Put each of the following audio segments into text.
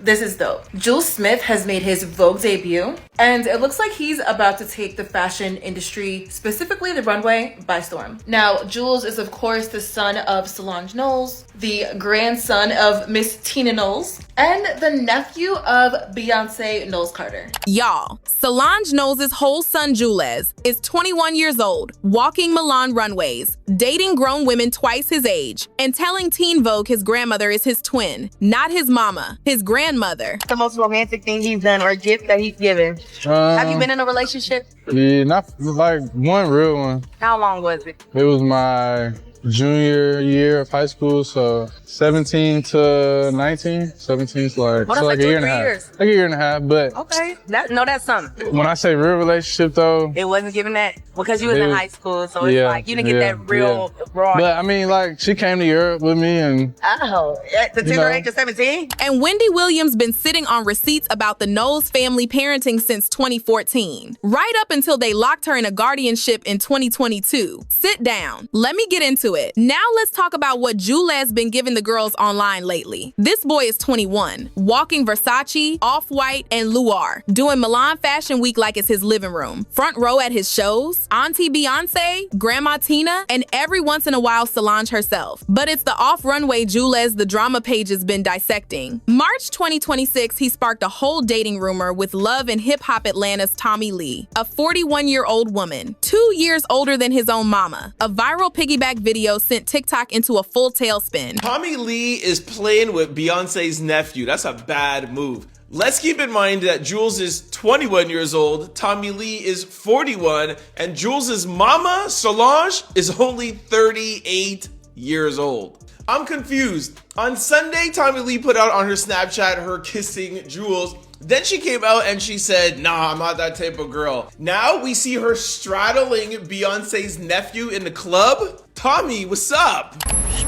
This is dope. Julez Smith has made his Vogue debut, and it looks like he's about to take the fashion industry, specifically the runway, by storm. Now, Julez is of course the son of Solange Knowles, the grandson of Miss Tina Knowles, and the nephew of Beyonce Knowles Carter. Y'all, Solange Knowles' whole son Julez is 21 years old, walking Milan runways, dating grown women twice his age, and telling Teen Vogue his grandmother is his twin, not his mama, his grandmother. The most romantic thing he's done or gift that he's given. Have you been in a relationship? Yeah, not like one real one. How long was it? It was my junior year of high school, so 17 to 19. 17 is like, Well, so like like a year and 2 a or 3 half. years. Like a year and a half, but Okay, that's something. when I say real relationship though, It wasn't given that because you was It in was- high school, so it's yeah, like you didn't get yeah, that real raw. but I mean, like she came to Europe with me, and Oh, at the tender know. age of 17? And Wendy Williams been sitting on receipts about the Knowles family parenting since 2014, right up until they locked her in a guardianship in 2022. Sit down. Let me get into it. Now let's talk about what Julez been giving the girls online lately. This boy is 21, walking Versace, Off-White, and Luar, doing Milan Fashion Week like it's his living room, front row at his shows, Auntie Beyonce, Grandma Tina, and every once in a while Solange herself. But it's the off-runway Julez the drama page has been dissecting. March 2026, he sparked a whole dating rumor with Love and Hip Hop Atlanta's Tommy Lee, a 41-year-old woman, 2 years older than his own mama. A viral piggyback video sent TikTok into a full tailspin. Tommy Lee is playing with Beyonce's nephew. That's a bad move. Let's keep in mind that Julez is 21 years old, Tommy Lee is 41, and Julez's mama, Solange, is only 38 years old. I'm confused. On Sunday, Tommy Lee put out on her Snapchat her kissing Julez. Then she came out and she said, nah, I'm not that type of girl. Now we see her straddling Beyonce's nephew in the club. Tommy, what's up?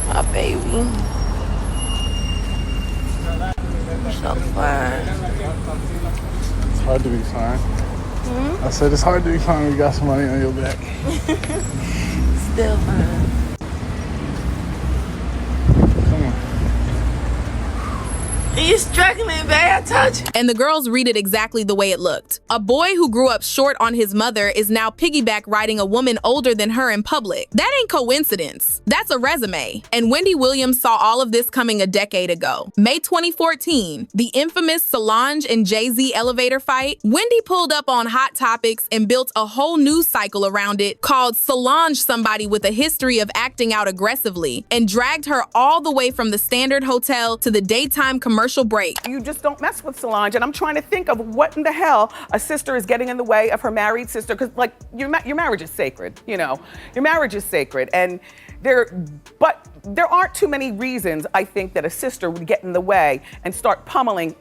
My baby. So fine. it's hard to be fine. I said it's hard to be fine when you got somebody on your back. Still fine. Come on. You struggling, babe. I told you. And the girls read it exactly the way it looked. A boy who grew up short on his mother is now piggyback riding a woman older than her in public. That ain't coincidence. That's a resume. And Wendy Williams saw all of this coming a decade ago. May 2014, the infamous Solange and Jay-Z elevator fight, Wendy pulled up on Hot Topics and built a whole news cycle around it called Solange Somebody with a History of Acting Out Aggressively, and dragged her all the way from the Standard Hotel to the daytime commercial break. You just don't mess with Solange, and I'm trying to think of what in the hell a sister is getting in the way of her married sister, because like your marriage is sacred, you know, your marriage is sacred, and but there aren't too many reasons I think that a sister would get in the way and start pummeling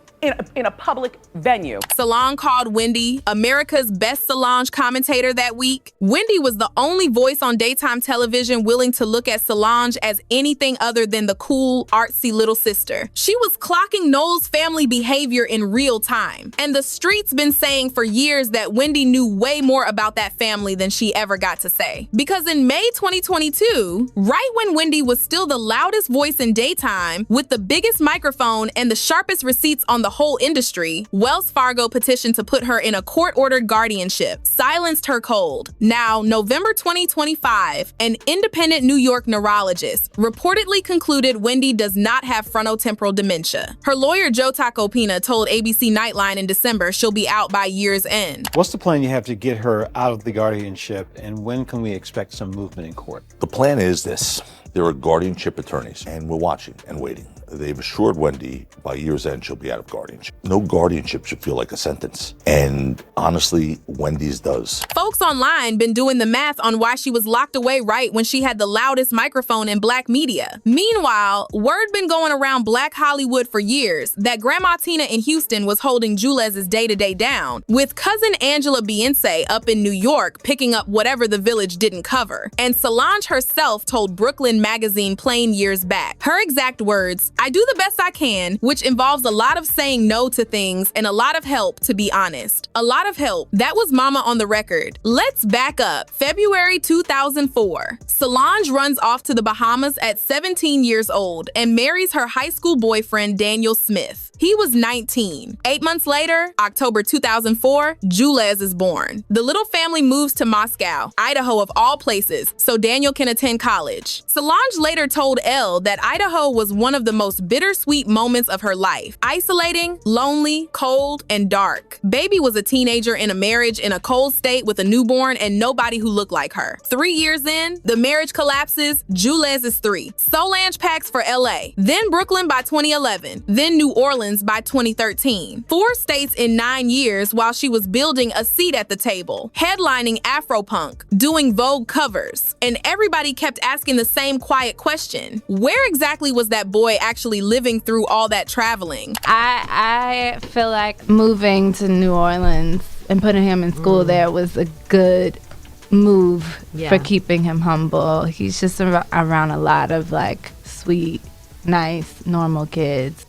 in a public venue. Solange called Wendy America's best Solange commentator that week. Wendy was the only voice on daytime television willing to look at Solange as anything other than the cool, artsy little sister. She was clocking Knowles' family behavior in real time. And the streets been saying for years that Wendy knew way more about that family than she ever got to say. Because in May 2022, right when Wendy was still the loudest voice in daytime, with the biggest microphone and the sharpest receipts on the whole industry, Wells Fargo petitioned to put her in a court-ordered guardianship, silenced her cold. Now, November 2025, an independent New York neurologist reportedly concluded Wendy does not have frontotemporal dementia. Her lawyer Joe Tacopina told ABC Nightline in December she'll be out by year's end. What's the plan you have to get her out of the guardianship, and when can we expect some movement in court? The plan is this. There are guardianship attorneys, and we're watching and waiting. They've assured Wendy by year's end she'll be out of guardianship. No guardianship should feel like a sentence. And honestly, Wendy's does. Folks online been doing the math on why she was locked away right when she had the loudest microphone in Black media. Meanwhile, word been going around Black Hollywood for years that Grandma Tina in Houston was holding Julez's day-to-day down, with cousin Angela Beyonce up in New York picking up whatever the village didn't cover. And Solange herself told Brooklyn Magazine Plain years back. Her exact words, "I do the best I can," which involves a lot of saying no to things and a lot of help, to be honest. A lot of help. That was Mama on the record. Let's back up. February 2004. Solange runs off to the Bahamas at 17 years old and marries her high school boyfriend, Daniel Smith. He was 19. 8 months later, October 2004, Julez is born. The little family moves to Moscow, Idaho of all places, so Daniel can attend college. Solange later told Elle that Idaho was one of the most bittersweet moments of her life. Isolating, lonely, cold, and dark. Baby was a teenager in a marriage in a cold state with a newborn and nobody who looked like her. 3 years in, the marriage collapses, Julez is 3. Solange packs for LA, then Brooklyn by 2011, then New Orleans by 2013. 4 states in 9 years while she was building a seat at the table, headlining Afropunk, doing Vogue covers. And everybody kept asking the same quiet question. Where exactly was that boy actually living through all that traveling? I feel like moving to New Orleans and putting him in school there was a good move for keeping him humble. He's just around a lot of like sweet, nice, normal kids.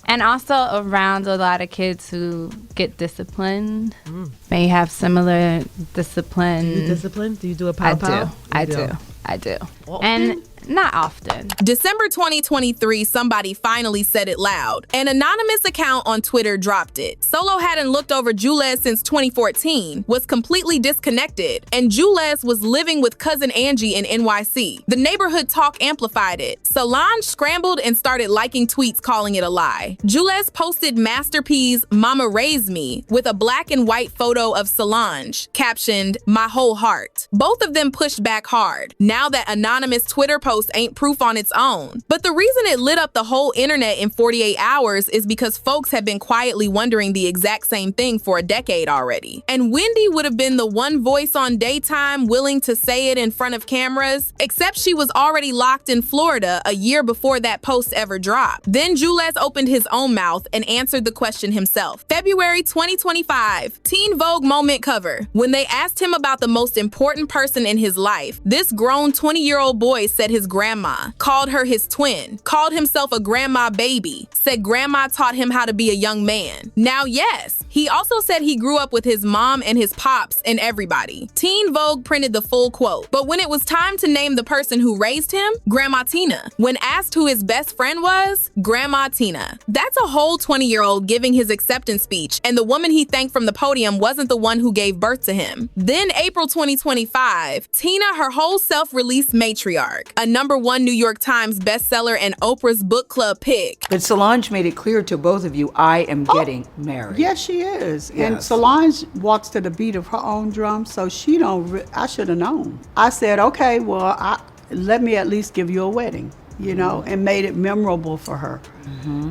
And also around a lot of kids who get disciplined, may have similar discipline. Do you discipline? Do you do a pow-pow? I do. And not often. December 2023, somebody finally said it loud. An anonymous account on Twitter dropped it. Solo hadn't looked over Julez since 2014, was completely disconnected, and Julez was living with cousin Angie in NYC. The neighborhood talk amplified it. Solange scrambled and started liking tweets calling it a lie. Julez posted Master P's Mama Raised Me with a black and white photo of Solange, captioned, "My whole heart." Both of them pushed back hard. Now that anonymous Twitter post ain't proof on its own. But the reason it lit up the whole internet in 48 hours is because folks had been quietly wondering the exact same thing for a decade already. And Wendy would have been the one voice on Daytime willing to say it in front of cameras, except she was already locked in Florida a year before that post ever dropped. Then Julez opened his own mouth and answered the question himself. February 2025, Teen Vogue moment cover. When they asked him about the most important person in his life, this grown 20-year-old boy said his grandma, called her his twin, called himself a grandma baby, said grandma taught him how to be a young man. Now, yes, he also said he grew up with his mom and his pops and everybody. Teen Vogue printed the full quote. But when it was time to name the person who raised him, Grandma Tina. When asked who his best friend was, Grandma Tina. That's a whole 20-year-old giving his acceptance speech, and the woman he thanked from the podium wasn't the one who gave birth to him. Then April 2025, Tina, her whole self-released matriarch, a #1 New York Times bestseller and Oprah's book club pick. But Solange made it clear to both of you, I am getting married. Yes, she is. Yes. And Solange walks to the beat of her own drum, so she don't, I should have known. I said, okay, well, let me at least give you a wedding, you know, and made it memorable for her.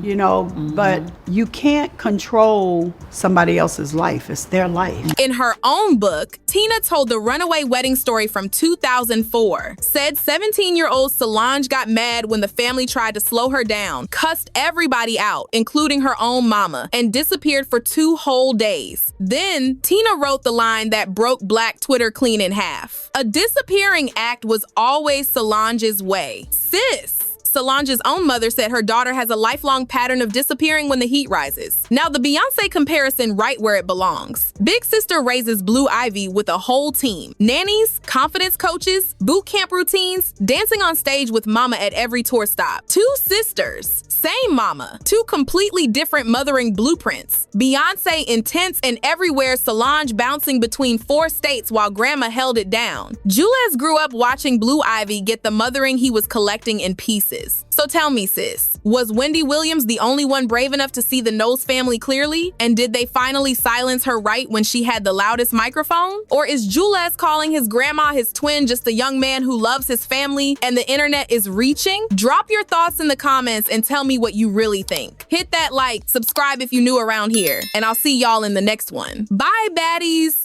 You know, but you can't control somebody else's life. It's their life. In her own book, Tina told the runaway wedding story from 2004. Said 17-year-old Solange got mad when the family tried to slow her down, cussed everybody out, including her own mama, and disappeared for 2 whole days. Then Tina wrote the line that broke Black Twitter clean in half. A disappearing act was always Solange's way. Sis! Solange's own mother said her daughter has a lifelong pattern of disappearing when the heat rises. Now, the Beyonce comparison right where it belongs. Big Sister raises Blue Ivy with a whole team. Nannies, confidence coaches, boot camp routines, dancing on stage with mama at every tour stop. 2 sisters, same mama, 2 completely different mothering blueprints. Beyonce intense and everywhere, Solange bouncing between 4 states while grandma held it down. Julez grew up watching Blue Ivy get the mothering he was collecting in pieces. So tell me, sis, was Wendy Williams the only one brave enough to see the Knowles family clearly? And did they finally silence her right when she had the loudest microphone? Or is Julez calling his grandma his twin just a young man who loves his family and the internet is reaching? Drop your thoughts in the comments and tell me what you really think. Hit that like, subscribe if you're new around here, and I'll see y'all in the next one. Bye, baddies!